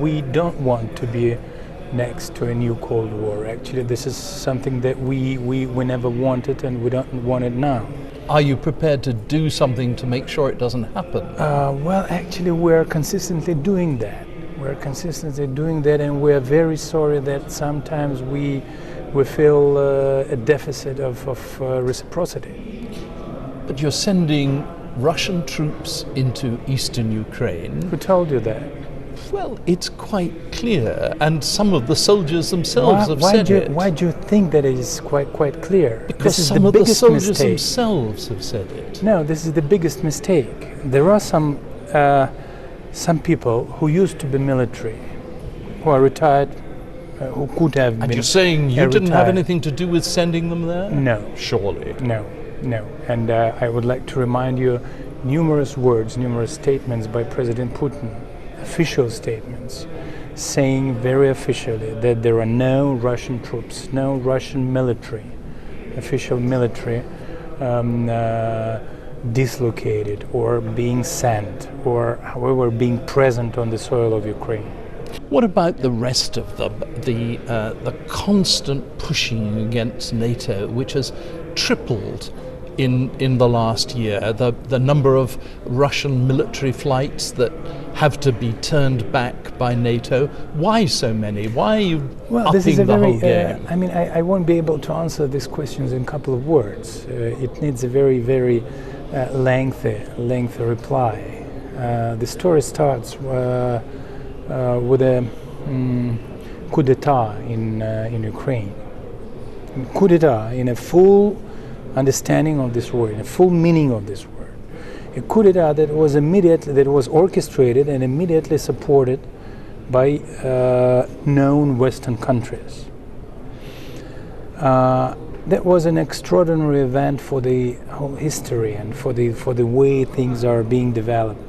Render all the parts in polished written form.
we don't want to be next to a new Cold War. Actually, this is something that we never wanted, and we don't want it now. Are you prepared to do something to make sure it doesn't happen? Well, actually, we're consistently doing that. And we're very sorry that sometimes we feel a deficit of reciprocity. But you're sending Russian troops into eastern Ukraine. Who told you that? Well, it's quite clear, and some of the soldiers themselves have said it. Why do you think that it is quite clear? Because some of the soldiers themselves have said it. No, this is the biggest mistake. There are some people who used to be military, who are retired, who could have been. And you're saying you didn't have anything to do with sending them there? No. Surely. No. And I would like to remind you numerous statements by President Putin, official statements, saying very officially that there are no Russian troops, no Russian military, official military, dislocated or being sent or however being present on the soil of Ukraine. What about the rest of the constant pushing against NATO, which has tripled in the last year, the number of Russian military flights that have to be turned back by NATO? Why so many? Why are you upping the whole game? I won't be able to answer these questions in a couple of words. It needs a very, very lengthy reply. The story starts with a coup d'etat in Ukraine. Coup d'etat in a full understanding of this word, in a full meaning of this word. A coup d'etat that was orchestrated and immediately supported by known Western countries. That was an extraordinary event for the whole history and for the way things are being developed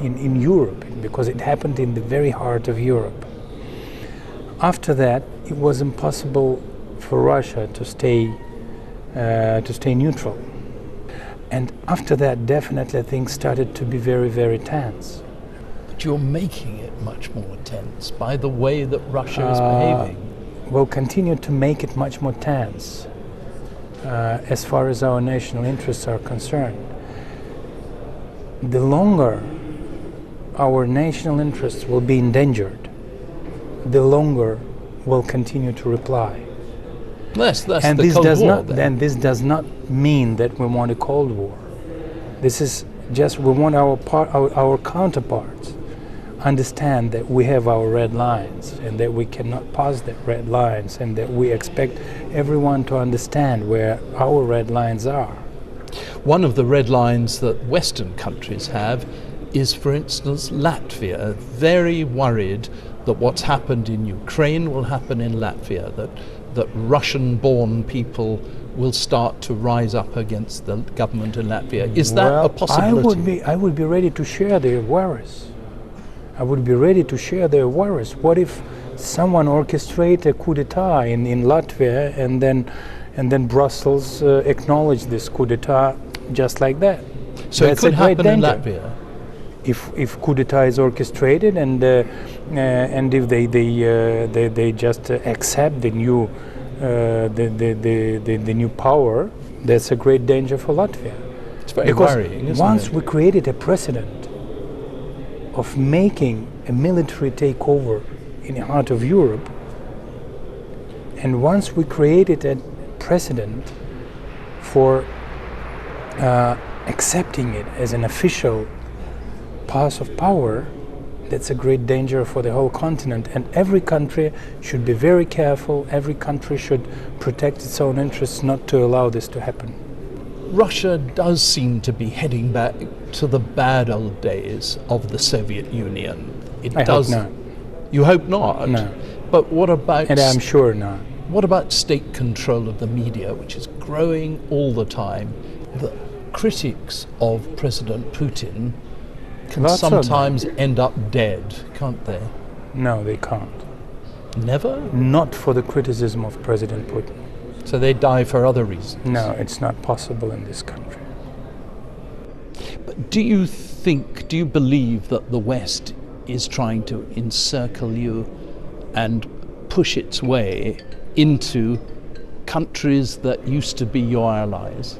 in Europe, because it happened in the very heart of Europe. After that, it was impossible for Russia to stay neutral. And after that, definitely things started to be very, very tense. But you're making it much more tense by the way that Russia is behaving. We'll continue to make it much more tense as far as our national interests are concerned. The longer our national interests will be endangered, the longer we'll continue to reply. That's and the this Cold does War, not. then. And this does not mean that we want a Cold War. This is just we want our counterparts understand that we have our red lines and that we cannot pass that red lines, and that we expect everyone to understand where our red lines are. One of the red lines that Western countries have is, for instance, Latvia, very worried that what's happened in Ukraine will happen in Latvia, that Russian-born people will start to rise up against the government in Latvia. Is that a possibility? I would be ready to share their worries. What if someone orchestrates a coup d'etat in Latvia and then Brussels acknowledged this coup d'etat just like that? So That's it could happen in danger. Latvia? If coup d'etat is orchestrated and if they just accept the new power, that's a great danger for Latvia. It's very worrying, isn't it? Because once we created a precedent of making a military takeover in the heart of Europe, and once we created a precedent for accepting it as an official pass of power, that's a great danger for the whole continent. And every country should be very careful. Every country should protect its own interests not to allow this to happen. Russia does seem to be heading back to the bad old days of the Soviet Union. I hope not. You hope not? No. But what about... And I'm sure not. What about state control of the media, which is growing all the time? The critics of President Putin can sometimes end up dead, can't they? No, they can't. Never? Not for the criticism of President Putin. So they die for other reasons? No, it's not possible in this country. But do you believe that the West is trying to encircle you and push its way into countries that used to be your allies?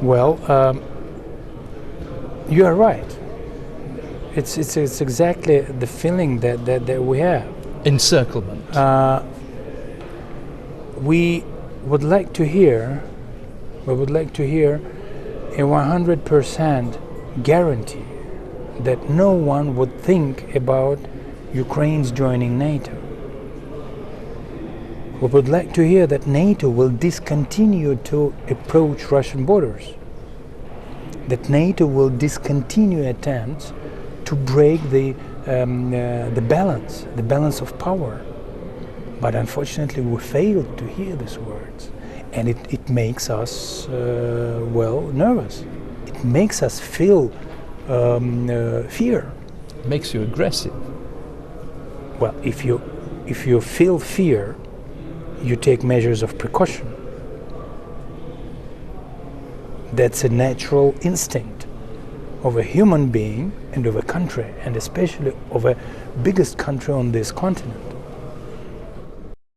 Well, you are right. It's exactly the feeling that we have. Encirclement. We would like to hear a 100% guarantee that no one would think about Ukraine's joining NATO. We would like to hear that NATO will discontinue to approach Russian borders, that NATO will discontinue attempts to break the balance of power. But unfortunately, we failed to hear these words, and it makes us nervous. It makes us feel fear. It makes you aggressive. Well, if you feel fear, you take measures of precaution. That's a natural instinct of a human being and of a country, and especially of a biggest country on this continent.